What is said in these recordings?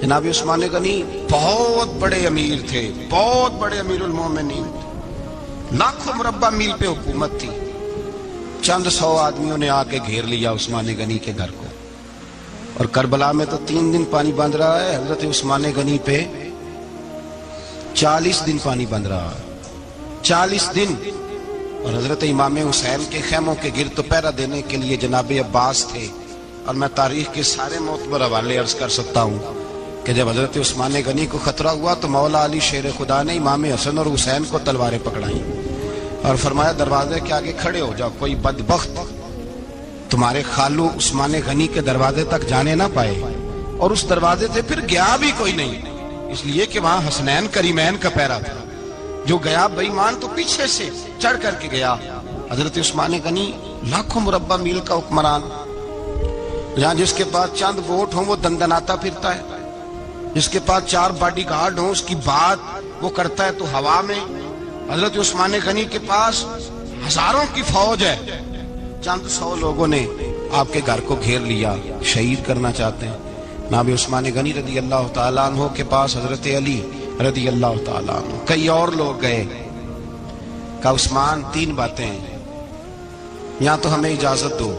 جناب عثمان غنی بہت بڑے امیر تھے، بہت بڑے امیر المومنین، لاکھوں مربع میل پہ حکومت تھی۔ چند سو آدمیوں نے آ کے گھیر لیا عثمان غنی کے گھر کو، اور کربلا میں تو 3 دن پانی بند رہا ہے، حضرت عثمان غنی پہ 40 دن پانی بند رہا ہے، 40 دن۔ اور حضرت امام حسین کے خیموں کے گرد تو پہرا دینے کے لیے جناب عباس تھے۔ اور میں تاریخ کے سارے معتبر حوالے عرض کر سکتا ہوں کہ جب حضرت عثمان غنی کو خطرہ ہوا تو مولا علی شیر خدا نے امام حسن اور حسین کو تلواریں پکڑائیں اور فرمایا دروازے کے آگے کھڑے ہو جاؤ، کوئی بدبخت تمہارے خالو عثمان غنی کے دروازے تک جانے نہ پائے۔ اور اس دروازے سے پھر گیا بھی کوئی نہیں، اس لیے کہ وہاں حسنین کریمین کا پہرا تھا۔ جو گیا بے ایمان تو پیچھے سے چڑھ کر کے گیا۔ حضرت عثمان غنی لاکھوں مربع میل کا حکمران، جہاں جس کے پاس چند ووٹ ہوں وہ دندناتا پھرتا ہے، جس کے پاس 4 باڈی گارڈ ہوں اس کی بات وہ کرتا ہے تو ہوا میں۔ حضرت عثمان غنی کے پاس ہزاروں کی فوج ہے، چند 100 لوگوں نے آپ کے گھر کو گھیر لیا، شہید کرنا چاہتے ہیں۔ جناب عثمان غنی رضی اللہ تعالیٰ عنہ کے پاس حضرت علی رضی اللہ تعالیٰ عنہ، کئی اور لوگ گئے، کہا عثمان 3 باتیں ہیں، یا تو ہمیں اجازت دو،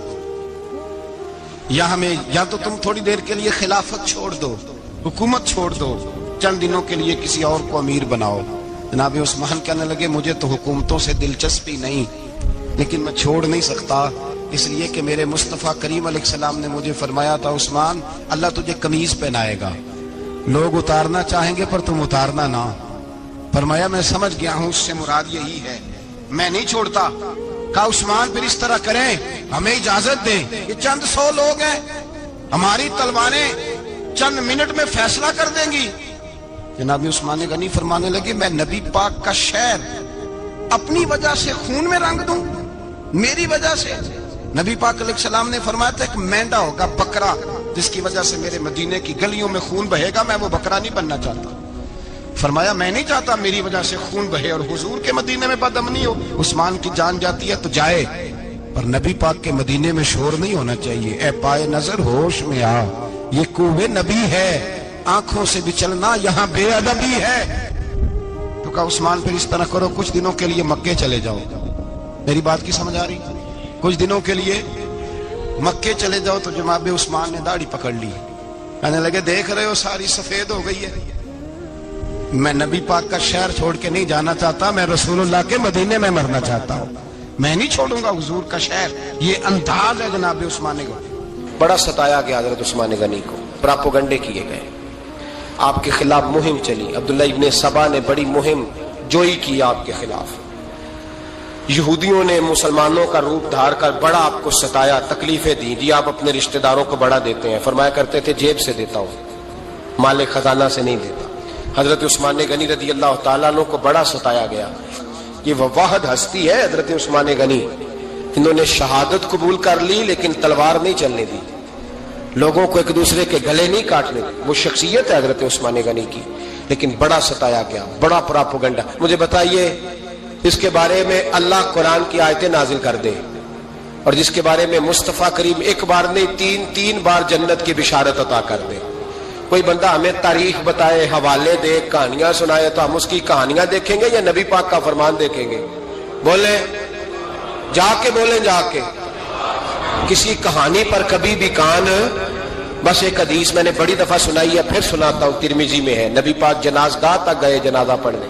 یا تو تم تھوڑی دیر کے لیے خلافت چھوڑ دو، حکومت چھوڑ دو، چند دنوں کے لیے کسی اور کو امیر بناؤ۔ جناب عثمان کہنے لگے مجھے تو حکومتوں سے دلچسپی نہیں، لیکن میں چھوڑ نہیں سکتا، اس لیے کہ میرے مصطفیٰ کریم علیہ السلام نے مجھے فرمایا تھا عثمان اللہ تجھے قمیض پہنائے گا، لوگ اتارنا چاہیں گے پر تم اتارنا نہ۔ فرمایا میں سمجھ گیا ہوں، اس سے مراد یہی ہے، میں نہیں چھوڑتا۔ کہا عثمان پھر اس طرح کریں، ہمیں اجازت دیں، یہ چند 100 لوگ ہیں، ہماری تلواریں چند منٹ میں فیصلہ کر دیں گی۔ جناب عثمان غنی فرمانے لگے میں نبی پاک کا شہر اپنی وجہ سے خون میں رنگ دوں، میری وجہ سے؟ نبی پاک علیہ السلام نے فرمایا تھا ایک مینڈا ہوگا، بکرا، جس کی وجہ سے میرے مدینے کی گلیوں میں خون بہے گا، میں وہ بکرا نہیں بننا چاہتا۔ فرمایا میں نہیں چاہتا میری وجہ سے خون بہے اور حضور کے مدینے میں بدامنی ہو، عثمان کی جان جاتی ہے تو جائے، پر نبی پاک کے مدینے میں شور نہیں ہونا چاہیے۔ اے پائے نظر ہوش میں آ، یہ کوہ نبی ہے، آنکھوں سے بھی چلنا یہاں بے ادبی ہے۔ تو کہا عثمان پھر اس طرح کرو، کچھ دنوں کے لیے مکے چلے جاؤ۔ میری بات کی سمجھ آ رہی؟ کچھ دنوں کے لیے مکے چلے جاؤ۔ تو جناب عثمان نے داڑھی پکڑ لی، کہنے لگے دیکھ رہے ہو ساری سفید ہو گئی ہے، میں نبی پاک کا شہر چھوڑ کے نہیں جانا چاہتا، میں رسول اللہ کے مدینے میں مرنا چاہتا ہوں، میں نہیں چھوڑوں گا حضور کا شہر۔ یہ انداز ہے جناب عثمان غنی۔ بڑا ستایا گیا حضرت عثمان غنی کو، پراپوگنڈے کیے گئے، آپ کے خلاف مہم چلی، عبداللہ ابن سبا نے بڑی مہم جوئی کی آپ کے خلاف، یہودیوں نے مسلمانوں کا روپ دھار کر بڑا آپ کو ستایا، تکلیفیں دی، جی آپ اپنے رشتہ داروں کو بڑا دیتے ہیں، فرمایا کرتے تھے جیب سے دیتا ہوں، مال خزانہ سے نہیں دیتا۔ حضرت عثمان غنی رضی اللہ تعالیٰ عنہ کو بڑا ستایا گیا۔ یہ وہ واحد ہستی ہے حضرت عثمان غنی، انہوں نے شہادت قبول کر لی لیکن تلوار نہیں چلنے دی، لوگوں کو ایک دوسرے کے گلے نہیں کاٹنے دی، وہ شخصیت ہے حضرت عثمان غنی کی، لیکن بڑا ستایا گیا، بڑا پراپوگنڈا۔ مجھے بتائیے اس کے بارے میں اللہ قرآن کی آیتیں نازل کر دے، اور جس کے بارے میں مصطفیٰ کریم ایک بار نہیں تین بار جنت کی بشارت عطا کر دے، کوئی بندہ ہمیں تاریخ بتائے، حوالے دے، کہانیاں سنائے، تو ہم اس کی کہانیاں دیکھیں گے یا نبی پاک کا فرمان دیکھیں گے؟ بولیں، جا کے بولیں، جا کے۔ کسی کہانی پر کبھی بھی کان، بس ایک حدیث میں نے بڑی دفعہ سنائی ہے، پھر سناتا ہوں، ترمذی میں ہے، نبی پاک جنازگاہ تک گئے جنازہ پڑھنے،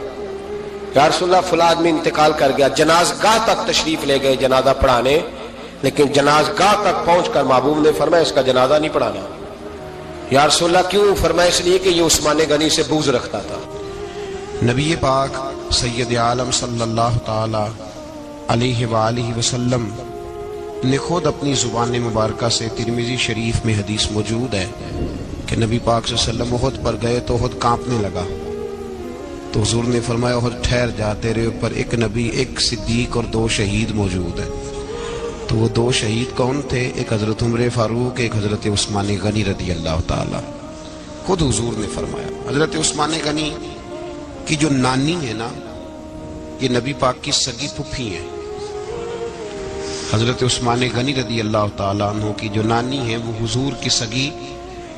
یا رسول اللہ فلاں آدمی انتقال کر گیا، جنازگاہ تک تشریف لے گئے جنازہ پڑھانے، لیکن جنازگاہ تک پہنچ کر محبوب نے فرمایا اس کا جنازہ نہیں پڑھانا۔ یا رسول اللہ کیوں؟ فرمایا اس لیے کہ یہ عثمان غنی سے بغض رکھتا تھا۔ نبی پاک سید عالم صلی اللہ تعالی علیہ وآلہ وسلم نے خود اپنی زبان مبارکہ سے ترمذی شریف میں حدیث موجود ہے کہ نبی پاک صلی اللہ علیہ وسلم احد پر گئے تو احد کانپنے لگا، تو حضور نے فرمایا احد ٹھہر جا، تیرے اوپر ایک نبی، ایک صدیق اور 2 شہید موجود ہیں۔ تو وہ 2 شہید کون تھے؟ ایک حضرت عمر فاروق، ایک حضرت عثمان غنی رضی اللہ تعالی۔ خود حضور نے فرمایا حضرت عثمان غنی کی جو نانی ہے نا، یہ نبی پاک کی سگی پھپھی ہیں۔ حضرت عثمان غنی رضی اللہ تعالیٰ عنہ کی جو نانی ہے وہ حضور کی سگی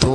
2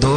2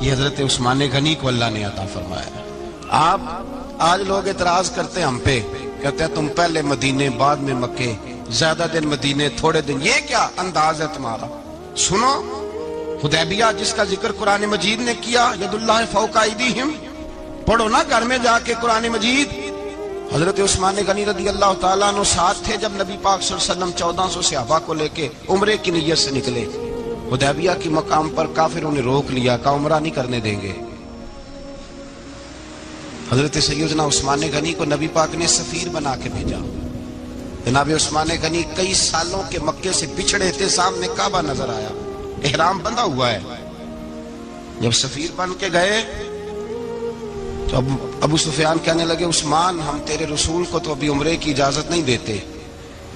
یہ حضرت عثمان غنی کو اللہ نے عطا فرمایا۔ آپ آج لوگ اعتراض کرتے ہیں ہم پہ، کہتے ہیں تم پہلے مدینے بعد میں مکے، زیادہ دن مدینے تھوڑے دن، یہ کیا انداز ہے تمہارا؟ سنو، حدیبیہ جس کا ذکر قرآن مجید نے کیا، ید اللہ فوق ایدیہم، پڑھو نا گھر میں جا کے قرآن مجید۔ حضرت عثمان غنی رضی اللہ تعالیٰ عنہ ساتھ تھے جب نبی پاک صلی اللہ علیہ وسلم 1400 صحابہ کو لے کے عمرے کی نیت سے نکلے۔ حدیبیہ کی مقام پر کافروں نے روک لیا، کہا عمرہ نہیں کرنے دیں گے۔ حضرت سیدنا عثمان غنی کو نبی پاک نے سفیر بنا کے بھیجا۔ جناب عثمان غنی کئی سالوں کے مکے سے بچھڑے تھے، سامنے کعبہ نظر آیا، احرام بندھا ہوا ہے۔ جب سفیر بن کے گئے تو ابو سفیان کہنے لگے عثمان ہم تیرے رسول کو تو ابھی عمرے کی اجازت نہیں دیتے،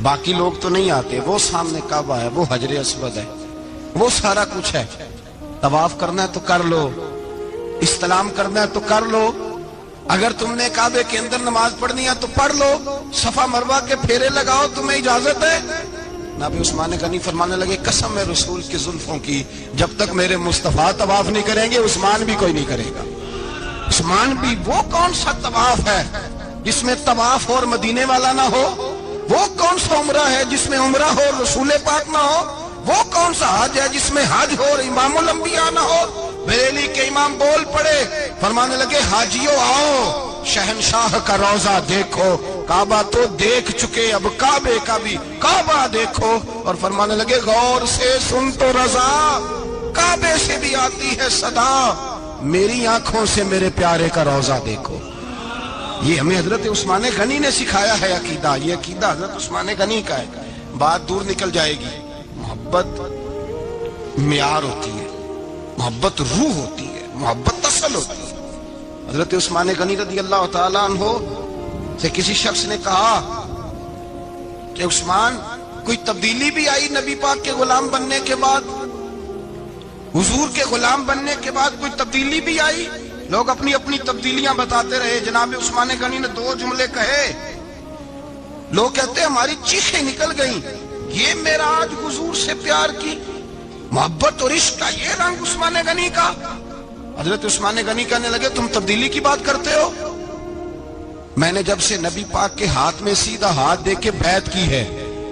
باقی لوگ تو نہیں آتے، وہ سامنے کعبہ ہے، وہ حجر اسود ہے، وہ سارا کچھ ہے، طواف کرنا ہے تو کر لو، استلام کرنا ہے تو کر لو، اگر تم نے کعبے کے اندر نماز پڑھنی ہے تو پڑھ لو، صفا مروہ کے پھیرے لگاؤ، تمہیں اجازت ہے۔ نبی عثمان غنی فرمانے لگے قسم ہے رسول کی زلفوں کی، جب تک میرے مصطفیٰ طواف نہیں کریں گے عثمان بھی کوئی نہیں کرے گا۔ عثمان بھی وہ کون سا طواف ہے جس میں طواف اور مدینے والا نہ ہو؟ وہ کون سا عمرہ ہے جس میں عمرہ ہو اور رسول پاک نہ ہو؟ وہ کون سا حج ہے جس میں حج ہو اور امام الانبیاء نہ ہو؟ بریلی کے امام بول پڑے، فرمانے لگے حاجیوں آؤ، شہنشاہ کا روضہ دیکھو، کعبہ تو دیکھ چکے، اب کعبے کا بھی کعبہ دیکھو، اور فرمانے لگے غور سے سن تو رضا، کعبے سے بھی آتی ہے صدا، میری آنکھوں سے میرے پیارے کا روضہ دیکھو۔ یہ ہمیں حضرت عثمان غنی نے سکھایا ہے عقیدہ، یہ عقیدہ حضرت عثمان غنی کا ہے۔ بات دور نکل جائے گی، محبت معیار ہوتی ہے، محبت روح ہوتی ہے، محبت اصل ہوتی ہے۔ حضرت عثمان غنی رضی اللہ تعالیٰ عنہ سے کسی شخص نے کہا کہ عثمان کوئی تبدیلی بھی آئی نبی پاک کے غلام بننے کے بعد؟ حضور کے غلام بننے کے بعد کوئی تبدیلی بھی آئی؟ لوگ اپنی اپنی تبدیلیاں بتاتے رہے۔ جناب عثمان غنی نے 2 جملے کہے، لوگ کہتے ہیں ہماری چیخیں نکل گئیں، یہ میرا آج حضور سے پیار کی محبت اور عشق کا یہ رنگ عثمان غنی کا۔ حضرت عثمان غنی کہنے لگے تم تبدیلی کی بات کرتے ہو؟ میں نے جب سے نبی پاک کے ہاتھ میں سیدھا ہاتھ دے کے بیعت کی ہے،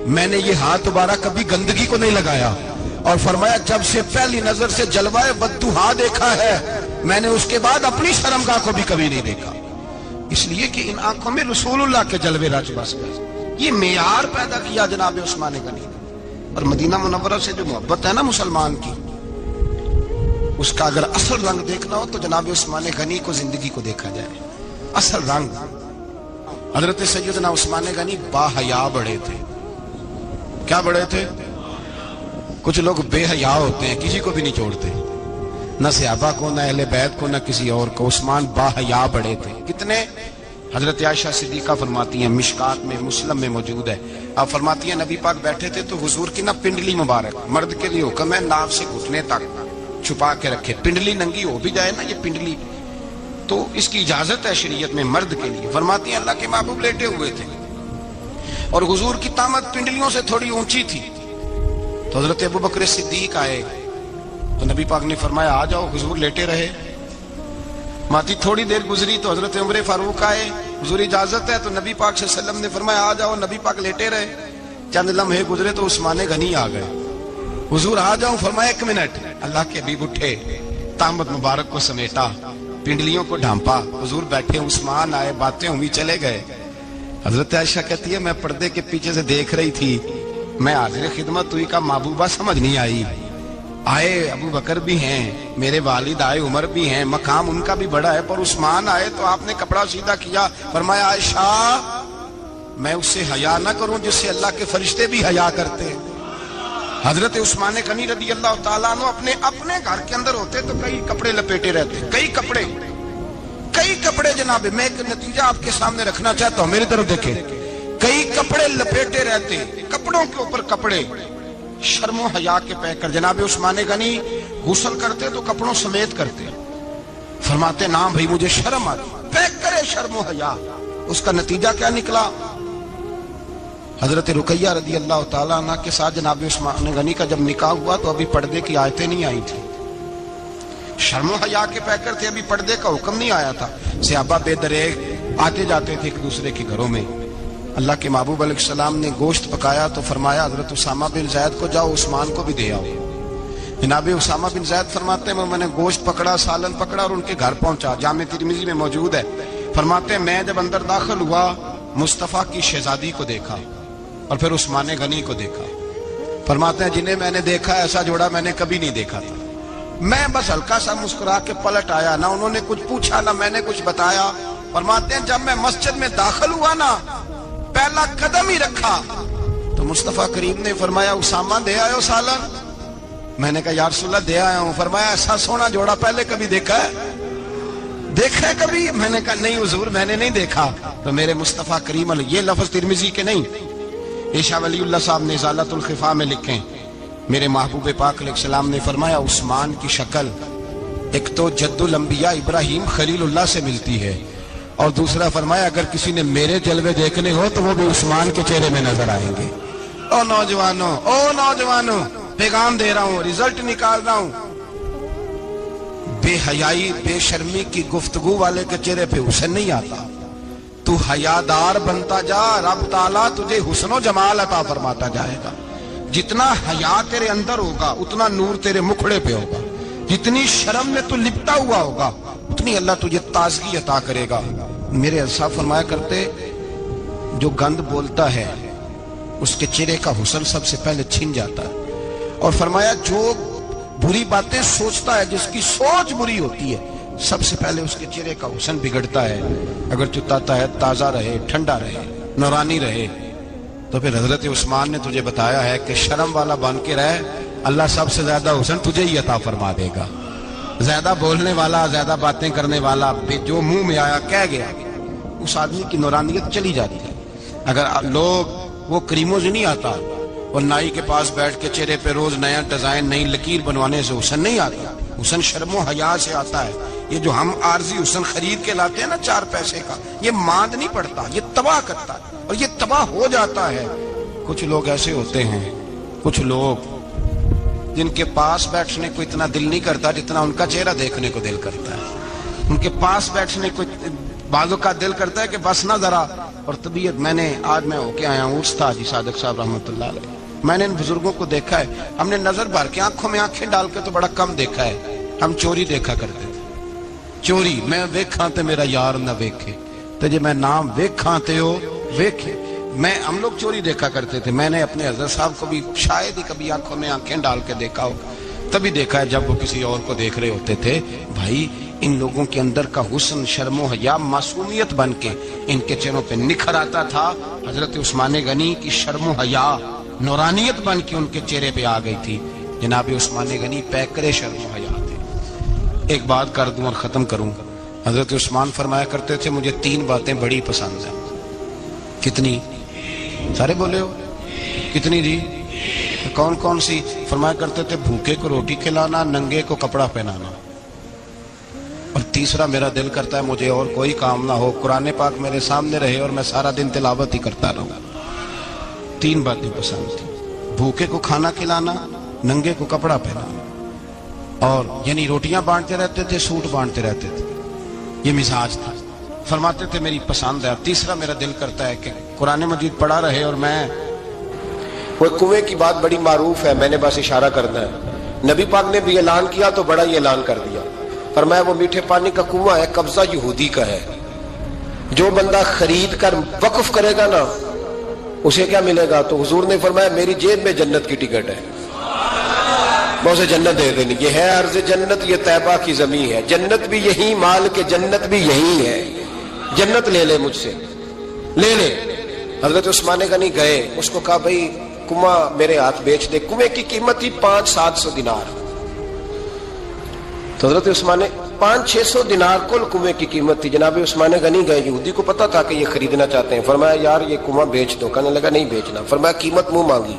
میں نے یہ ہاتھ دوبارہ کبھی گندگی کو نہیں لگایا، اور فرمایا جب سے پہلی نظر سے جلوہ بددہا دیکھا ہے، میں نے اس کے بعد اپنی شرمگاہ کو بھی کبھی نہیں دیکھا، اس لیے کہ ان آنکھوں میں رسول اللہ کے جلوے رچ بس گئے۔ یہ معیار پیدا کیا جناب عثمان غنی نے۔ اور مدینہ منورہ سے جو محبت ہے نا مسلمان کی، اس کا اگر اصل رنگ دیکھنا ہو تو جناب عثمان غنی کو زندگی کو دیکھا جائے، اصل رنگ۔ حضرت سیدنا عثمان غنی با حیا بڑے تھے۔ کیا بڑے تھے؟ کچھ لوگ بے حیا ہوتے ہیں، کسی کو بھی نہیں چھوڑتے، نہ صحابہ کو، نہ اہل بیت کو، نہ کسی اور کو۔ عثمان با حیا بڑے تھے۔ کتنے؟ حضرت عائشہ صدیقہ فرماتی ہیں، مشکات میں مسلم میں موجود ہے، آپ فرماتی ہیں نبی پاک بیٹھے تھے تو حضور کی نا پنڈلی مبارک، مرد کے لیے حکم ہے ناف سے گھٹنے تک چھپا کے رکھے، پنڈلی ننگی ہو بھی جائے نا یہ پنڈلی، تو اس کی اجازت ہے شریعت میں مرد کے لیے۔ فرماتی ہیں اللہ کے محبوب لیٹے ہوئے تھے اور حضور کی طامت پنڈلیوں سے تھوڑی اونچی تھی، تو حضرت ابو بکر صدیق آئے تو نبی پاک نے فرمایا آ جاؤ، حضور لیٹے رہے۔ ماتی تھوڑی دیر گزری تو حضرت عمر فاروق آئے، حضور اجازت ہے، تو نبی پاک صلی اللہ علیہ وسلم نے فرمایا آ جاؤ، نبی پاک لیٹے رہے۔ چند لمحے گزرے تو عثمان غنی آ گئے، حضور آ جاؤ، فرمایا 1 منٹ۔ اللہ کے حبیب اٹھے، طامت مبارک کو سمیٹا، پنڈلیوں کو ڈھانپا، حضور بیٹھے، عثمان آئے، باتیں ہوئی، چلے گئے۔ حضرت عائشہ کہتی ہے میں پردے کے پیچھے سے دیکھ رہی تھی، میں حاضر خدمت ہوئی، کا محبوبہ سمجھ نہیں آئی، آئے ابو بکر بھی ہیں، میرے والد آئے، عمر بھی ہیں، مقام ان کا بھی بڑا ہے، پر عثمان آئے تو آپ نے کپڑا سیدھا کیا، فرمایا عائشہ میں اس سے حیا نہ کروں جس سے اللہ کے فرشتے بھی حیا کرتے ہیں۔ حضرت عثمان غنی رضی اللہ تعالیٰ عنہ اپنے گھر کے اندر ہوتے تو کئی کپڑے لپیٹے رہتے، کئی کپڑے جناب۔ میں ایک نتیجہ آپ کے سامنے رکھنا چاہتا ہوں، میری طرف دیکھیں، کئی کپڑے لپیٹے رہتے، کپڑوں کے اوپر کپڑے، شرم و حیا کے پیکر۔ جناب عثمان غنی غسل کرتے تو کپڑوں سمیت کرتے، فرماتے نا بھائی مجھے شرم آتی، پیک کرے شرم و حیا۔ اس کا نتیجہ کیا نکلا؟ حضرت رقیہ رضی اللہ تعالیٰ عنہ کے ساتھ جناب عثمان غنی کا جب نکاح ہوا تو ابھی پردے کی آیتیں نہیں آئی تھی، شرم و حیا کے پیکر تھے، ابھی پردے کا حکم نہیں آیا تھا. صحابہ بے دریغ آتے جاتے تھے ایک دوسرے کے گھروں میں. اللہ کے محبوب علیہ السلام نے گوشت پکایا تو فرمایا حضرت اسامہ بن زید کو جاؤ عثمان کو بھی دے آؤ. جناب اسامہ بن زید فرماتے ہیں میں نے گوشت پکڑا، سالن پکڑا اور ان کے گھر پہنچا. جامع ترمذی میں موجود ہے. فرماتے ہیں میں جب اندر داخل ہوا مصطفیٰ کی شہزادی کو دیکھا اور پھر عثمان غنی کو دیکھا. فرماتے ہیں جنہیں میں نے دیکھا ایسا جوڑا میں نے کبھی نہیں دیکھا تھا. میں بس ہلکا سا مسکرا کے پلٹ آیا، نہ انہوں نے کچھ پوچھا نہ میں نے کچھ بتایا. فرماتے ہیں جب میں مسجد میں داخل ہوا نا، پہلا قدم ہی رکھا تو مصطفیٰ کریم نے فرمایا اسامہ دے آئے ہو سالن؟ میں نے کہا یا رسول اللہ دے آیا ہوں. فرمایا ایسا سونا جوڑا پہلے کبھی دیکھا ہے؟ دیکھا ہے کبھی؟ میں نے کہا نہیں حضور میں نے نہیں دیکھا. تو میرے مصطفیٰ کریم علیہ، یہ لفظ ترمذی کے نہیں، یہ شاہ ولی اللہ صاحب نے ازالۃ الخفا میں لکھیں. میرے محبوب پاک علیہ السلام نے فرمایا عثمان کی شکل ایک تو جد الانبیاء ابراہیم خلیل اللہ سے ملتی ہے، اور دوسرا فرمایا اگر کسی نے میرے جلوے دیکھنے ہو تو وہ بھی عثمان کے چہرے میں نظر آئیں گے. او نوجوانوں پیغام دے رہا ہوں، رزلٹ نکال رہا ہوں. بے حیائی بے شرمی کی گفتگو والے کے چہرے پہ حسن نہیں آتا. تو حیادار بنتا جا، رب تعالیٰ تجھے حسن و جمال عطا فرماتا جائے گا. جتنا حیا تیرے اندر ہوگا اتنا نور تیرے مکھڑے پہ ہوگا. جتنی شرم میں تو لپٹا ہوا ہوگا اتنی اللہ تجھے تازگی عطا کرے گا. میرے صاحب فرمایا کرتے جو گند بولتا ہے اس کے چہرے کا حسن سب سے پہلے چھن جاتا ہے. اور فرمایا جو بری باتیں سوچتا ہے، جس کی سوچ بری ہوتی ہے، سب سے پہلے اس کے چہرے کا حسن بگڑتا ہے. اگر چاہتا ہے تازہ رہے، ٹھنڈا رہے، نورانی رہے، تو پھر حضرت عثمان نے تجھے بتایا ہے کہ شرم والا بن کے رہ، اللہ سب سے زیادہ حسن تجھے ہی عطا فرما دے گا. زیادہ بولنے والا، زیادہ باتیں کرنے والا، جو منہ میں آیا کہہ گیا، اس آدمی کی نورانیت چلی جاتی ہے. اگر لوگ وہ کریموں سے نہیں آتا اور نائی کے پاس بیٹھ کے چہرے پہ روز نیا ڈیزائن، نئی لکیر بنوانے سے حسن نہیں آتا. حسن شرم و حیا سے آتا ہے. یہ جو ہم عارضی حسن خرید کے لاتے ہیں نا 4 پیسے کا، یہ ماند نہیں پڑتا، یہ تباہ کرتا ہے اور یہ تباہ ہو جاتا ہے. کچھ لوگ ایسے ہوتے ہیں، کچھ لوگ جن کے پاس بیٹھنے کو اتنا دل نہیں کرتا جتنا ان کا چہرہ دیکھنے کو دل کرتا ہے. ان کے پاس بیٹھنے کو بعضوں کا دل کرتا ہے کہ بس نہ ذرا. اور طبیعت آج میں ہو کے آیا ہوں استاد جی صادق صاحب رحمۃ اللہ علیہ. میں نے ان بزرگوں کو دیکھا ہے، ہم نے نظر بھر کے آنکھوں میں آنکھیں ڈال کے تو بڑا کم دیکھا ہے. ہم چوری دیکھا کرتے تھے. چوری میں ویکھاں تے میرا یار نہ ویکھے، تے جے میں نام ویکھاں تے ہو ویکھے. ہم لوگ چوری دیکھا کرتے تھے. میں نے اپنے حضرت صاحب کو بھی شاید ہی کبھی آنکھوں میں آنکھیں ڈال کے دیکھا ہو، تبھی دیکھا ہے جب وہ کسی اور کو دیکھ رہے ہوتے تھے. بھائی ان لوگوں کے اندر کا حسن، شرم و حیا، معصومیت بن کے ان کے چہروں پہ نکھر آتا تھا. حضرت عثمان غنی کی شرم و حیا نورانیت بن کے ان کے چہرے پہ آ گئی تھی. جناب عثمان غنی پیکرے شرم و حیا تھے. ایک بات کر دوں اور ختم کروں. حضرت عثمان فرمایا کرتے تھے مجھے 3 باتیں بڑی پسند ہیں. کتنی؟ سارے بولے ہو کتنی جی؟ کون کون سی؟ فرمایا کرتے تھے بھوکے کو روٹی کھلانا، ننگے کو کپڑا پہنانا، اور تیسرا میرا دل کرتا ہے مجھے اور کوئی کام نہ ہو، قرآن پاک میرے سامنے رہے اور میں سارا دن تلاوت ہی کرتا رہوں. 3 باتیں پسند تھی. بھوکے کو کھانا کھلانا، ننگے کو کپڑا پہنانا، اور یعنی روٹیاں بانٹتے رہتے تھے، سوٹ بانٹتے رہتے تھے. یہ مزاج تھا. فرماتے تھے میری پسند ہے. تیسرا میرا دل کرتا ہے کہ قرآن مجید پڑھا رہے اور میں. وہ کنویں کی بات بڑی معروف ہے، میں نے بس اشارہ کرنا ہے. نبی پاک نے بھی اعلان کیا تو بڑا ہی اعلان کر دیا. فرمایا وہ میٹھے پانی کا کنواں ہے، قبضہ یہودی کا ہے. جو بندہ خرید کر وقف کرے گا نا اسے کیا ملے گا؟ تو حضور نے فرمایا میری جیب میں جنت کی ٹکٹ ہے، میں اسے جنت دے دینی. یہ ہے عرض جنت، یہ طیبہ کی زمین ہے. جنت بھی یہی، مال کے جنت بھی یہی ہے. جنت لے لے مجھ سے، لے لے. حضرت عثمان غنی گئے، اس کو کہا بھائی کنواں میرے ہاتھ بیچ دے. کنویں کی قیمت تھی 500-700 دینار. تو حضرت عثمان 500-600 دینار کل کنویں کی قیمت تھی. جناب عثمان غنی گئے، یہودی کو پتا تھا کہ یہ خریدنا چاہتے ہیں. فرمایا یار یہ کنواں بیچ دو. کہنے لگا نہیں بیچنا. فرمایا قیمت منہ مانگی.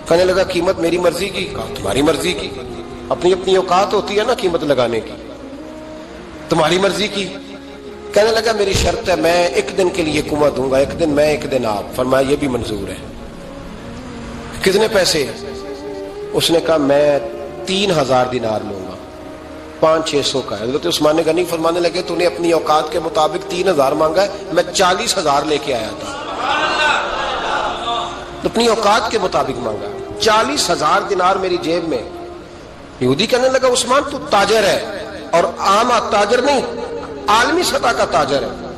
کہنے لگا قیمت میری مرضی کی. کہا تمہاری مرضی کی. اپنی اپنی اوقات ہوتی ہے نا قیمت لگانے کی. تمہاری مرضی کی. کہنے لگا میری شرط ہے میں 1 دن کے لیے کنواں دوں گا، 1 دن میں 1 دن آپ. فرمایا یہ بھی منظور ہے. کتنے پیسے؟ اس نے کہا میں 3000 دینار لوں گا. 500-600 کا ہے۔ حضرت عثمان غنی فرمانے لگے تو نے اپنی اوقات کے مطابق 3000 مانگا ہے، میں 40,000 لے کے آیا تھا، اپنی اوقات کے مطابق مانگا، 40,000 دینار میری جیب میں۔ یہودی کہنے لگا عثمان تو تاجر ہے، اور عام تاجر نہیں، عالمی سطح کا تاجر ہے،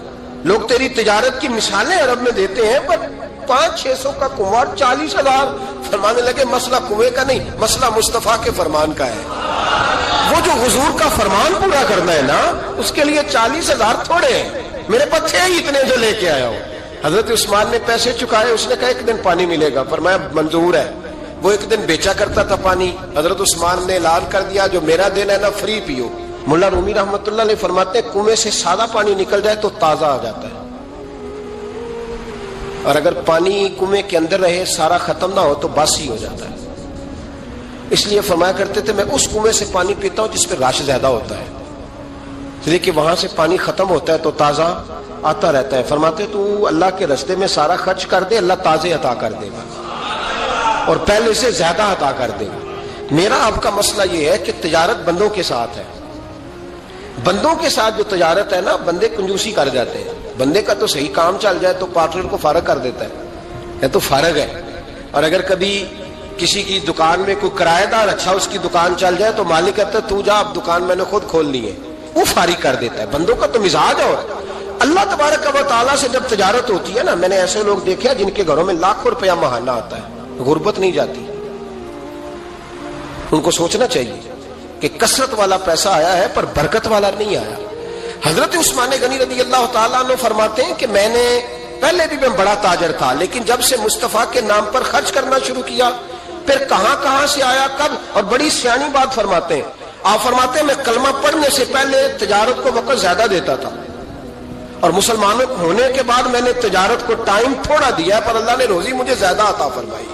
لوگ تیری تجارت کی مثالیں عرب میں دیتے ہیں، پر 500-600 کا کنوار 40,000۔ فرمانے لگے مسئلہ کنویں کا نہیں، مسئلہ مصطفیٰ کے فرمان کا ہے، وہ جو حضور کا فرمان پورا کرنا ہے نا، اس کے لیے 40,000 تھوڑے ہیں، میرے پاس تھے ہی اتنے جو لے کے آیا ہوں۔ حضرت عثمان نے پیسے چکائے، اس نے کہا ایک دن پانی ملے گا، فرمایا منظور ہے۔ وہ ایک دن بیچا کرتا تھا پانی، حضرت عثمان نے اعلان کر دیا جو میرا دن ہے نا فری پیو۔ ملا رومی رحمۃ اللہ علیہ فرماتے ہیں کنویں سے سادہ پانی نکل جائے تو تازہ آ جاتا ہے، اور اگر پانی کنویں کے اندر رہے سارا ختم نہ ہو تو باسی ہو جاتا ہے۔ اس لیے فرمایا کرتے تھے میں اس کنویں سے پانی پیتا ہوں جس پہ رش زیادہ ہوتا ہے، اس لیے کہ وہاں سے پانی ختم ہوتا ہے تو تازہ آتا رہتا ہے۔ فرماتے تو اللہ کے راستے میں سارا خرچ کر دے، اللہ تازے عطا کر دے گا اور پہلے سے زیادہ عطا کر دے گا۔ میرا آپ کا مسئلہ یہ ہے کہ تجارت بندوں کے ساتھ ہے، بندوں کے ساتھ جو تجارت ہے نا، بندے کنجوسی کر جاتے ہیں، بندے کا تو صحیح کام چل جائے تو پارٹنر کو فارغ کر دیتا ہے، تو فارغ ہے، اور اگر کبھی کسی کی دکان میں کوئی کرایہ دار اچھا اس کی دکان چل جائے تو مالک کہتا ہے تو جا، اب دکان میں نے خود کھولنی ہے، وہ فارغ کر دیتا ہے۔ بندوں کا تو مزاج ہے۔ اور اللہ تبارک و تعالیٰ سے جب تجارت ہوتی ہے نا، میں نے ایسے لوگ دیکھے ہیں جن کے گھروں میں لاکھوں روپیہ ماہانہ آتا ہے، غربت نہیں جاتی۔ ان کو سوچنا چاہیے کہ کثرت والا پیسہ آیا ہے پر برکت والا نہیں آیا۔ حضرت عثمان غنی رضی اللہ تعالیٰ عنہ فرماتے ہیں کہ میں نے پہلے بھی میں بڑا تاجر تھا، لیکن جب سے مصطفیٰ کے نام پر خرچ کرنا شروع کیا، پھر کہاں کہاں سے آیا کب، اور بڑی سیانی بات فرماتے ہیں، آپ فرماتے ہیں میں کلمہ پڑھنے سے پہلے تجارت کو وقت زیادہ دیتا تھا، اور مسلمان ہونے کے بعد میں نے تجارت کو ٹائم تھوڑا دیا، پر اللہ نے روزی مجھے زیادہ عطا فرمائی۔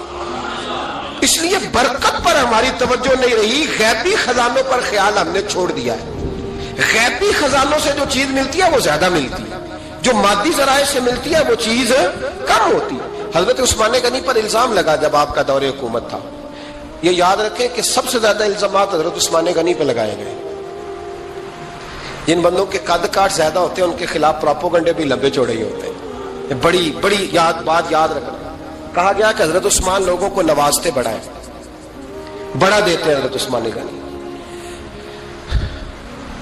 اس لیے برکت پر ہماری توجہ نہیں رہی، غیبی خزانوں پر خیال ہم نے چھوڑ دیا ہے۔ غیبی خزانوں سے جو چیز ملتی ہے وہ زیادہ ملتی ہے، جو مادی ذرائع سے ملتی ہے وہ چیز کم ہوتی ہے۔ حضرت عثمان غنی پر الزام لگا جب آپ کا دور حکومت تھا، یہ یاد رکھیں کہ سب سے زیادہ الزامات حضرت عثمان غنی پہ لگائے گئے۔ جن بندوں کے قد کاٹ زیادہ ہوتے ہیں ان کے خلاف پروپیگنڈے بھی لمبے چوڑے ہی ہوتے ہیں۔ بڑی بڑی بات یاد رکھنا، کہا گیا کہ حضرت عثمان لوگوں کو نوازتے بڑا ہے، بڑا دیتے ہیں حضرت عثمان غنی۔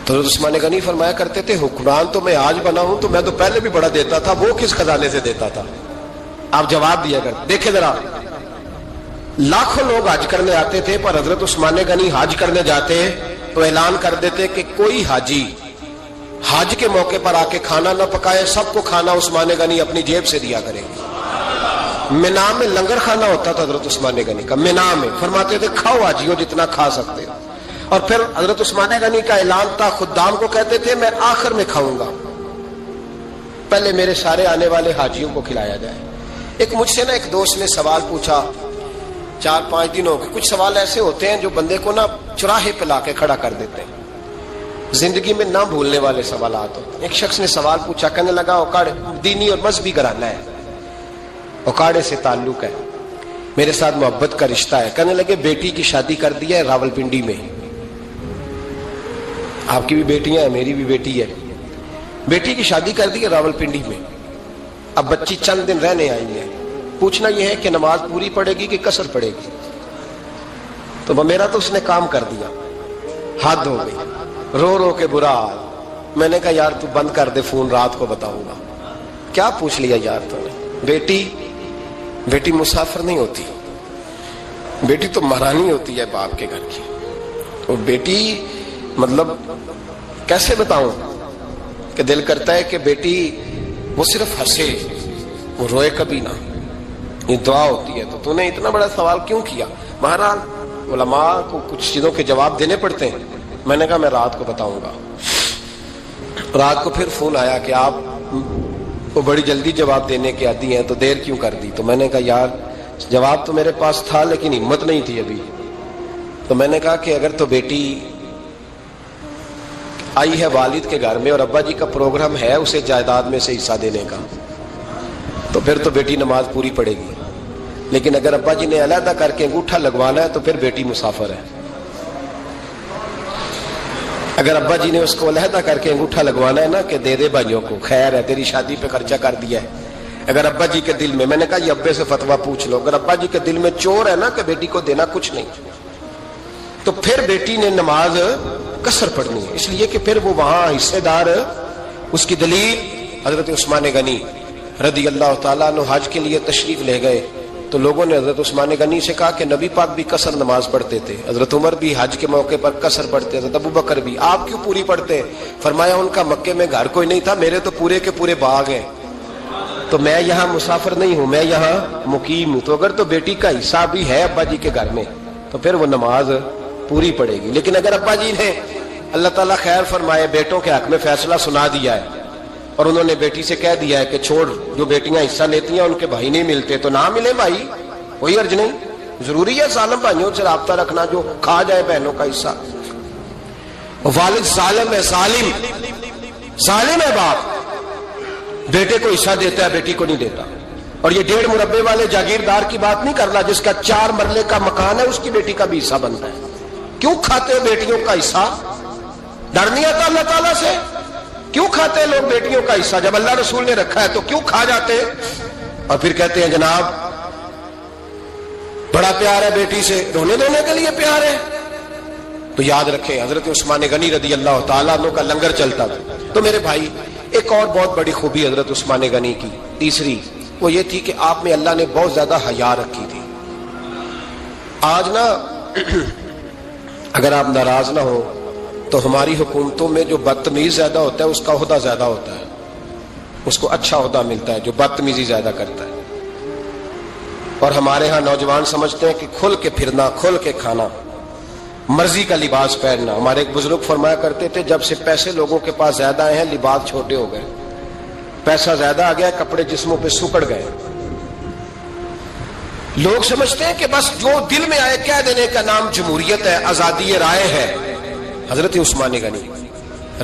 تو حضرت عثمان غنی فرمایا کرتے تھے حکمران تو میں آج بنا ہوں تو میں تو پہلے بھی بڑا دیتا تھا، وہ کس خزانے سے دیتا تھا؟ آپ جواب دیا کرتے۔ دیکھیں ذرا، لاکھوں لوگ حج کرنے آتے تھے، پر حضرت عثمان غنی حج کرنے جاتے تو اعلان کر دیتے کہ کوئی حاجی حج کے موقع پر آ کے کھانا نہ پکائے، سب کو کھانا عثمان غنی اپنی جیب سے دیا کرے گا۔ مینا میں لنگر کھانا ہوتا تھا حضرت عثمان غنی کا، مینا میں فرماتے تھے کھاؤ حاجیوں جتنا کھا سکتے ہو۔ اور پھر حضرت عثمان غنی کا اعلان تھا، خدام کو کہتے تھے میں آخر میں کھاؤں گا، پہلے میرے سارے آنے والے حاجیوں کو کھلایا جائے۔ ایک مجھ سے نا ایک دوست نے سوال پوچھا 4-5 دنوں کے، کچھ سوال ایسے ہوتے ہیں جو بندے کو نا چوراہے پہ لا کے کھڑا کر دیتے ہیں، زندگی میں نہ بھولنے والے سوالات ہوتے ہیں۔ ایک شخص نے سوال پوچھا، کہنے لگا اوکاڑے دینی اور مذہبی گھرانہ ہے، اوکاڑے سے تعلق ہے، میرے ساتھ محبت کا رشتہ ہے۔ کہنے لگے بیٹی کی شادی کر دی ہے راولپنڈی میں، آپ کی بھی بیٹیاں ہیں میری بھی بیٹی ہے، بیٹی کی شادی کر دی ہے راولپنڈی میں، اب بچی چند دن رہنے آئی ہے، پوچھنا یہ ہے کہ نماز پوری پڑے گی کہ قصر پڑے گی؟ تو میرا تو اس نے کام کر دیا، حد ہو گئی، رو رو کے برا حال۔ میں نے کہا یار تو بند کر دے فون، رات کو بتاؤں گا۔ کیا پوچھ لیا یار تو نے؟ بیٹی مسافر نہیں ہوتی، بیٹی تو مہرانی ہوتی ہے باپ کے گھر کی، اور بیٹی مطلب کیسے بتاؤں کہ دل کرتا ہے کہ بیٹی وہ صرف ہنسے، وہ روئے کبھی نہ، یہ دعا ہوتی ہے۔ تو نے اتنا بڑا سوال کیوں کیا؟ بہرحال علماء کو کچھ چیزوں کے جواب دینے پڑتے ہیں۔ میں نے کہا میں رات کو بتاؤں گا۔ رات کو پھر فون آیا کہ آپ وہ بڑی جلدی جواب دینے کے عادی ہیں تو دیر کیوں کر دی؟ تو میں نے کہا یار جواب تو میرے پاس تھا لیکن ہمت نہیں تھی ابھی۔ تو میں نے کہا کہ اگر تو بیٹی آئی ہے والد کے گھر میں اور ابا جی کا پروگرام ہے اسے جائیداد میں سے حصہ دینے کا، تو پھر تو بیٹی نماز پوری پڑے گی، لیکن اگر ابا جی نے علیحدہ کر کے انگوٹھا لگوانا ہے تو پھر بیٹی مسافر ہے۔ اگر ابا جی نے اس کو علیحدہ کر کے انگوٹھا لگوانا ہے نا کہ دے دے بھائیوں کو، خیر ہے تیری شادی پہ خرچہ کر دیا ہے، اگر ابا جی کے دل میں نے کہا یہ ابے سے فتویٰ پوچھ لو، اگر ابا جی کے دل میں چور ہے نا کہ بیٹی کو دینا کچھ نہیں، تو پھر بیٹی نے نماز قصر پڑھنی ہے، اس لیے کہ پھر وہ وہاں حصے دار۔ اس کی دلیل حضرت عثمان غنی رضی اللہ تعالیٰ عنہ حج کے لیے تشریف لے گئے تو لوگوں نے حضرت عثمان غنی سے کہا کہ نبی پاک بھی قصر نماز پڑھتے تھے، حضرت عمر بھی حج کے موقع پر قصر پڑھتے، حضرت ابو بکر بھی، آپ کیوں پوری پڑھتے؟ فرمایا ان کا مکے میں گھر کوئی نہیں تھا، میرے تو پورے کے پورے باغ ہیں، تو میں یہاں مسافر نہیں ہوں، میں یہاں مقیم ہوں، تو اگر تو بیٹی کا حصہ بھی ہے ابا جی کے گھر میں تو پھر وہ نماز پوری پڑے گی۔ لیکن اگر ابا جی نے اللہ تعالیٰ خیر فرمائے بیٹوں کے حق میں فیصلہ سنا دیا ہے اور انہوں نے بیٹی سے کہہ دیا ہے کہ چھوڑ، جو بیٹیاں حصہ لیتی ہیں ان کے بھائی نہیں ملتے تو نہ ملے بھائی، کوئی عرض نہیں، ضروری ہے ظالم بھائیوں سے رابطہ رکھنا جو کھا جائے بہنوں کا حصہ۔ والد ظالم ہے، ظالم ہے باپ، بیٹے کو حصہ دیتا ہے بیٹی کو نہیں دیتا۔ اور یہ 1.5 مربے والے جاگیردار کی بات نہیں کر رہا جس کا 4 مرلے کا مکان ہے، اس کی بیٹی کا بھی حصہ بنتا ہے۔ کیوں کھاتے ہو بیٹیوں کا حصہ؟ ڈر نہیں آتا اللہ تعالیٰ سے؟ کیوں کھاتے ہیں لوگ بیٹیوں کا حصہ؟ جب اللہ رسول نے رکھا ہے تو کیوں کھا جاتے ہیں؟ اور پھر کہتے ہیں جناب بڑا پیار ہے بیٹی سے، رونے دھونے کے لیے پیار ہے۔ تو یاد رکھیں حضرت عثمان غنی رضی اللہ تعالیٰ عنہ کا لنگر چلتا تھا۔ تو میرے بھائی ایک اور بہت بڑی خوبی حضرت عثمان غنی کی تیسری وہ یہ تھی کہ آپ میں اللہ نے بہت زیادہ حیا رکھی تھی۔ آج نا اگر آپ ناراض نہ ہو تو ہماری حکومتوں میں جو بدتمیز زیادہ ہوتا ہے اس کا عہدہ زیادہ ہوتا ہے، اس کو اچھا عہدہ ملتا ہے جو بدتمیزی زیادہ کرتا ہے۔ اور ہمارے ہاں نوجوان سمجھتے ہیں کہ کھل کے پھرنا، کھل کے کھانا، مرضی کا لباس پہننا۔ ہمارے ایک بزرگ فرمایا کرتے تھے جب سے پیسے لوگوں کے پاس زیادہ آئے ہیں لباس چھوٹے ہو گئے، پیسہ زیادہ آ گیا کپڑے جسموں پہ سکڑ گئے۔ لوگ سمجھتے ہیں کہ بس جو دل میں آئے کہہ دینے کا نام جمہوریت ہے، آزادی رائے ہے۔ حضرت عثمان غنی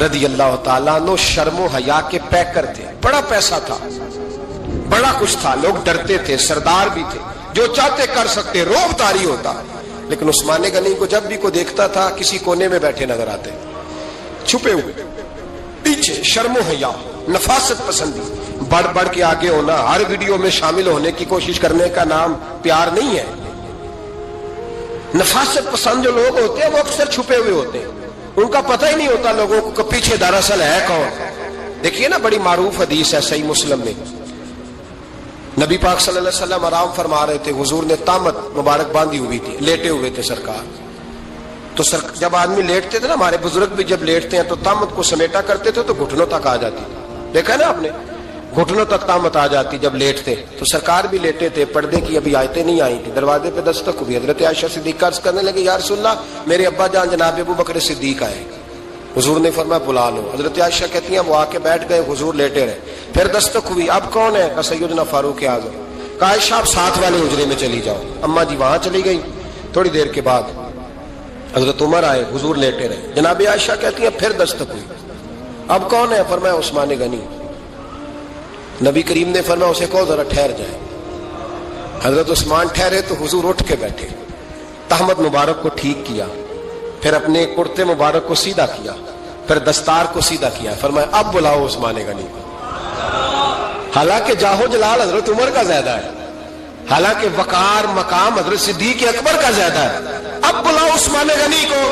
رضی اللہ تعالیٰ عنہ شرم و حیا کے پیکر تھے، بڑا پیسہ تھا، بڑا کچھ تھا، لوگ ڈرتے تھے، سردار بھی تھے، جو چاہتے کر سکتے، روب طاری ہوتا۔ لیکن عثمان غنی کو جب بھی کوئی دیکھتا تھا کسی کونے میں بیٹھے نظر آتے، چھپے ہوئے، پیچھے، شرم و حیا، نفاست پسندی، بڑھ بڑھ کے آگے ہونا، ہر ویڈیو میں شامل ہونے کی کوشش کرنے کا نام پیار نہیں ہے۔ نفاست پسند جو لوگ ہوتے ہیں وہ اکثر چھپے ہوئے ہوتے ہیں، ان کا پتہ ہی نہیں ہوتا لوگوں کو کہ پیچھے دراصل ہے کون۔ دیکھیے نا بڑی معروف حدیث ہے صحیح مسلم میں، نبی پاک صلی اللہ علیہ وسلم آرام فرما رہے تھے، حضور نے تامت مبارک باندھی ہوئی تھی، لیٹے ہوئے تھے سرکار۔ تو جب آدمی لیٹتے تھے نا، ہمارے بزرگ بھی جب لیٹتے ہیں تو تامت کو سمیٹا کرتے تھے تو گھٹنوں تک آ جاتی، دیکھا نا آپ نے، گھٹنوں تک تامت آ جاتی جب لیٹتے۔ تو سرکار بھی لیٹے تھے، پردے کی ابھی آیتیں نہیں آئی تھی، دروازے پہ دستک ہوئی، حضرت عائشہ صدیقہ عرض کرنے لگے یا رسول اللہ میرے ابا جان جناب ابو بکر صدیق آئے۔ حضور نے فرمایا بلا لو۔ حضرت عائشہ کہتی ہیں وہ آ کے بیٹھ گئے، حضور لیٹے رہے، پھر دستک ہوئی، اب کون ہے؟ کہا سیدنا فاروق اعظم۔ کہا عائشہ آپ ساتھ والے حجرے میں چلی جاؤ۔ اماں جی وہاں چلی گئی۔ تھوڑی دیر کے بعد حضرت عمر آئے، حضور لیٹے رہے۔ جناب عائشہ کہتی ہیں پھر دستک ہوئی، اب کون ہے؟ فرمایا عثمان غنی۔ نبی کریم نے فرمایا اسے کہو ذرا ٹھہر جائے۔ حضرت عثمان ٹھہرے تو حضور اٹھ کے بیٹھے، تہمت مبارک کو ٹھیک کیا، پھر اپنے کرتے مبارک کو سیدھا کیا، پھر دستار کو سیدھا کیا، فرمایا اب بلاؤ عثمان غنی کو۔ حالانکہ جاہو جلال حضرت عمر کا زیادہ ہے، حالانکہ وقار مقام حضرت صدیق اکبر کا زیادہ ہے، اب بلاؤ عثمان غنی کو۔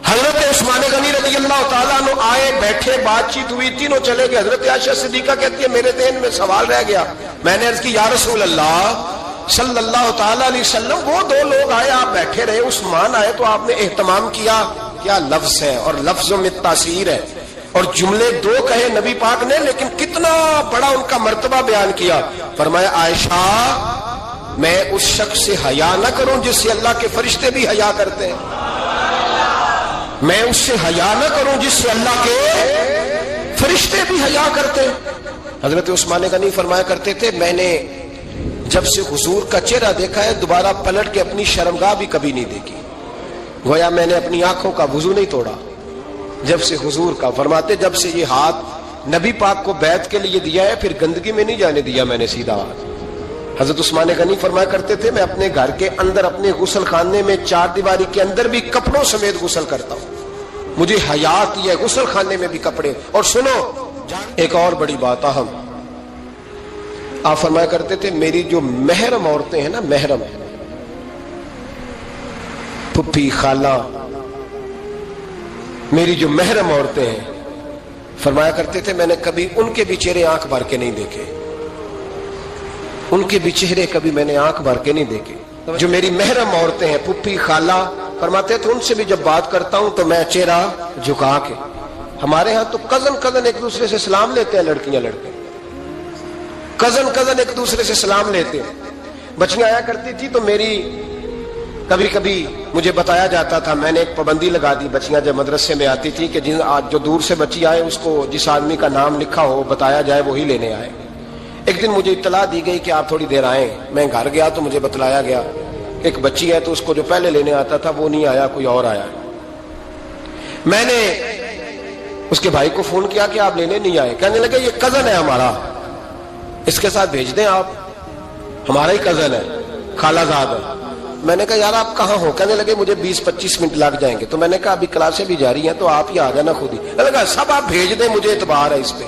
حضرت عثمان غنی رضی اللہ تعالیٰ عنہ آئے، بیٹھے، بات چیت ہوئی، تینوں چلے گئے۔ حضرت عائشہ صدیقہ کہتی ہے میرے ذہن میں سوال رہ گیا، میں نے عرض کی یا رسول اللہ صلی اللہ تعالیٰ علیہ وسلم وہ 2 لوگ آئے، آپ بیٹھے رہے، عثمان آئے تو آپ نے اہتمام کیا، کیا لفظ ہے اور لفظوں میں تاثیر ہے، اور جملے 2 کہے نبی پاک نے لیکن کتنا بڑا ان کا مرتبہ بیان کیا۔ فرمایا عائشہ میں اس شخص سے حیا نہ کروں جس سے اللہ کے فرشتے بھی حیا کرتے ہیں، میں اس سے حیا نہ کروں جس سے اللہ کے فرشتے بھی حیا کرتے ہیں۔ حضرت عثمان غنی فرمایا کرتے تھے میں نے جب سے حضور کا چہرہ دیکھا ہے دوبارہ پلٹ کے اپنی شرمگاہ بھی کبھی نہیں دیکھی، گویا میں نے اپنی آنکھوں کا وضو نہیں توڑا جب سے حضور کا۔ فرماتے جب سے یہ ہاتھ نبی پاک کو بیعت کے لیے دیا ہے پھر گندگی میں نہیں جانے دیا میں نے سیدھا ہاتھ۔ حضرت عثمان غنی فرمایا کرتے تھے میں اپنے گھر کے اندر اپنے غسل خانے میں 4 دیواری کے اندر بھی کپڑوں سمیت غسل کرتا ہوں، مجھے حیا آتی ہے غسل خانے میں بھی کپڑے. اور سنو ایک اور بڑی بات اہم، آپ فرمایا کرتے تھے میری جو محرم عورتیں ہیں نا، محرم پھپھی خالہ، میری جو محرم عورتیں ہیں، فرمایا کرتے تھے میں نے کبھی ان کے بھی چہرے آنکھ بھر کے نہیں دیکھے، ان کے بھی چہرے کبھی میں نے آنکھ بھر کے نہیں دیکھے. جو میری محرم عورتیں ہیں پھپھی خالہ، فرماتے تھے ان سے بھی جب بات کرتا ہوں تو میں چہرہ جھکا کے. ہمارے ہاں تو کزن ایک دوسرے سے سلام لیتے ہیں، لڑکیاں لڑکے کزن ایک دوسرے سے سلام لیتے ہیں. بچیاں آیا کرتی تھی تو میری کبھی مجھے بتایا جاتا تھا، میں نے ایک پابندی لگا دی، بچیاں جب مدرسے میں آتی تھی کہ جو دور سے بچی آئے اس کو جس آدمی کا نام لکھا ہو بتایا جائے وہی لینے آئے. ایک دن مجھے اطلاع دی گئی کہ آپ تھوڑی دیر آئیں. میں گھر گیا تو مجھے بتلایا گیا ایک بچی ہے تو اس کو جو پہلے لینے آتا تھا وہ نہیں آیا، کوئی اور آیا. میں نے اس کے بھائی کو فون کیا کہ آپ لینے نہیں آئے. کہنے لگے یہ کزن ہے ہمارا، اس کے ساتھ بھیج دیں، آپ ہمارا ہی کزن ہے، خالہ زاد ہے. میں نے کہا یار آپ کہاں ہو؟ کہنے لگے مجھے 20-25 منٹ لگ جائیں گے. تو میں نے کہا ابھی کلاسیں بھی جاری ہیں تو آپ ہی آ جانا خود ہی. میں نے کہا سب آپ بھیج دیں، مجھے اعتبار ہے اس پہ.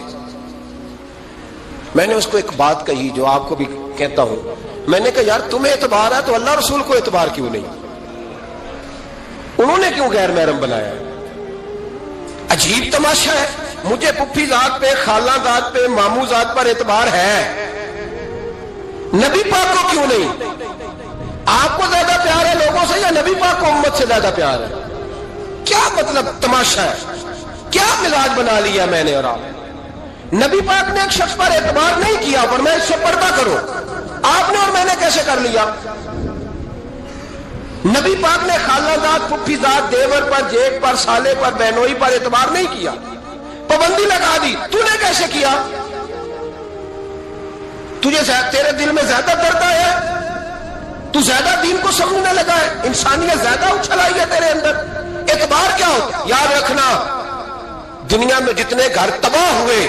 میں نے اس کو ایک بات کہی جو آپ کو بھی کہتا ہوں، میں نے کہا یار تمہیں اعتبار ہے تو اللہ رسول کو اعتبار کیوں نہیں؟ انہوں نے کیوں غیر محرم بنایا؟ عجیب تماشا ہے. مجھے پھپھی ذات پہ، خالہ ذات پہ، ماموں ذات پر اعتبار ہے، نبی پاک کو کیوں نہیں؟ آپ کو زیادہ پیار ہے لوگوں سے یا نبی پاک کو امت سے زیادہ پیار ہے؟ کیا مطلب تماشا ہے؟ کیا مزاج بنا لیا میں نے اور آپ؟ نبی پاک نے ایک شخص پر اعتبار نہیں کیا پر میں اس سے پردہ کرو. آپ نے اور میں نے کیسے کر لیا؟ نبی پاک نے خالہ ذات، پھپھی ذات، دیور پر، جیٹ پر، سالے پر، بہنوئی پر اعتبار نہیں کیا، پابندی لگا دی. تو نے کیسے کیا؟ تیرے دل میں زیادہ درد ہے، تو زیادہ دین کو سمجھنے لگا ہے، انسانیت زیادہ اچھل آئی ہے تیرے اندر. اعتبار کیا ہوتا؟ یاد رکھنا دنیا میں جتنے گھر تباہ ہوئے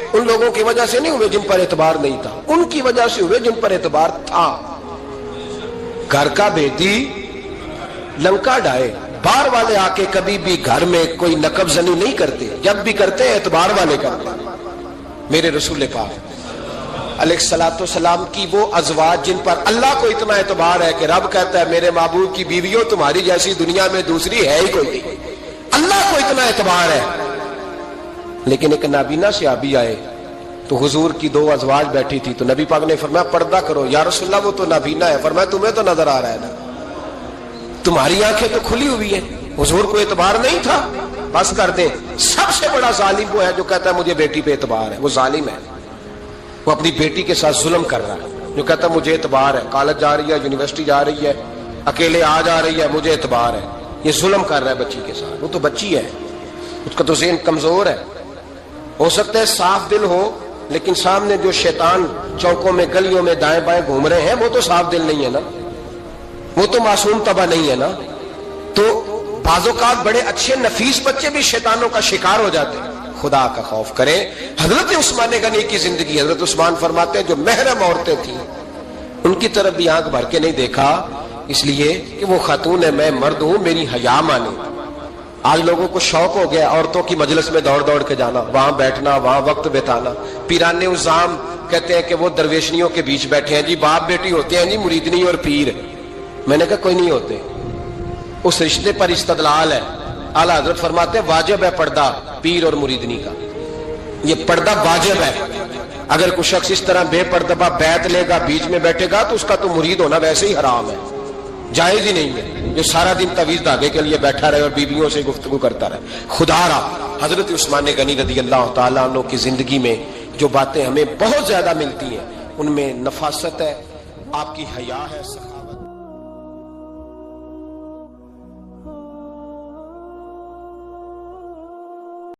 ان لوگوں کی وجہ سے نہیں ہوئے جن پر اعتبار نہیں تھا، ان کی وجہ سے ہوئے جن پر اعتبار تھا. گھر کا بیٹی لنکا ڈائے، باہر والے آ کے کبھی بھی گھر میں کوئی نقب زنی نہیں کرتے، جب بھی کرتے اعتبار والے کرتے. میرے رسول پاک علیہ الصلوۃ والسلام کی وہ ازواج جن پر اللہ کو اتنا اعتبار ہے کہ رب کہتا ہے میرے محبوب کی بیویوں تمہاری جیسی دنیا میں دوسری ہے ہی کوئی نہیں. اللہ کو اتنا اعتبار ہے. لیکن ایک نابینا صحابی آئے تو حضور کی 2 ازواج بیٹھی تھی تو نبی پاک نے فرمایا پردہ کرو. یا رسول اللہ وہ تو نابینا ہے. فرمایا تمہیں تو نظر آ رہا ہے نا، تمہاری آنکھیں تو کھلی ہوئی ہیں. حضور کو اعتبار نہیں تھا. بس کر دیں. سب سے بڑا ظالم وہ ہے جو کہتا ہے مجھے بیٹی پہ اعتبار ہے. وہ ظالم ہے، وہ اپنی بیٹی کے ساتھ ظلم کر رہا ہے. جو کہتا ہے مجھے اعتبار ہے، کالج جا رہی ہے، یونیورسٹی جا رہی ہے، اکیلے آ جا رہی ہے، مجھے اعتبار ہے. یہ ظلم کر رہا ہے بچی کے ساتھ. وہ تو بچی ہے، اس کا تو ذہن کمزور ہے. ہو سکتا ہے صاف دل ہو لیکن سامنے جو شیطان چوکوں میں گلیوں میں دائیں بائیں گھوم رہے ہیں وہ تو صاف دل نہیں ہے نا، وہ تو معصوم طبع نہیں ہے نا. تو بعض اوقات بڑے اچھے نفیس بچے بھی شیطانوں کا شکار ہو جاتے ہیں. خدا کا خوف کریں. حضرت عثمان غنی کی زندگی، حضرت عثمان فرماتے ہیں جو محرم عورتیں تھیں ان کی طرف بھی آنکھ بھر کے نہیں دیکھا، اس لیے کہ وہ خاتون ہے، میں مرد ہوں، میری حیا مانے. آج لوگوں کو شوق ہو گیا عورتوں کی مجلس میں دوڑ دوڑ کے جانا، وہاں بیٹھنا، وہاں وقت بتانا. پیرانے الزام کہتے ہیں کہ وہ درویشنیوں کے بیچ بیٹھے ہیں جی، باپ بیٹی ہوتے ہیں جی، مریدنی اور پیر. میں نے کہا کوئی نہیں ہوتے. اس رشتے پر استدلال ہے. اعلیٰ حضرت فرماتے ہیں واجب ہے پردہ پیر اور مریدنی کا. یہ پردہ واجب ہے. اگر کوئی شخص اس طرح بے پردہ بیعت لے گا، بیچ میں بیٹھے گا تو اس کا تو مرید ہونا ویسے ہی حرام ہے، جائز ہی نہیں ہے. جو سارا دن تعویذ دھاگے کے لیے بیٹھا رہے اور بیویوں سے گفتگو کرتا رہے. خدا را حضرت عثمان غنی رضی اللہ تعالیٰ عنہ کی زندگی میں جو باتیں ہمیں بہت زیادہ ملتی ہیں ان میں نفاست ہے، آپ کی حیا ہے.